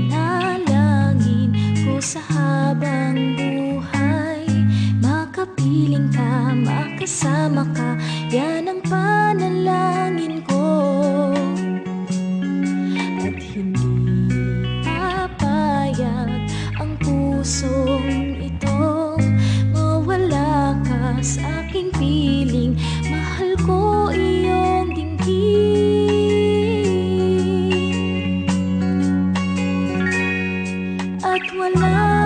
Panalangin ko sa habang buhay, makapiling ka, makasama ka, yan ang panalangin ko. At hindi papayag ang pusong itong mawala ka sa aking piling. Mahal ko iyong dinggin at wala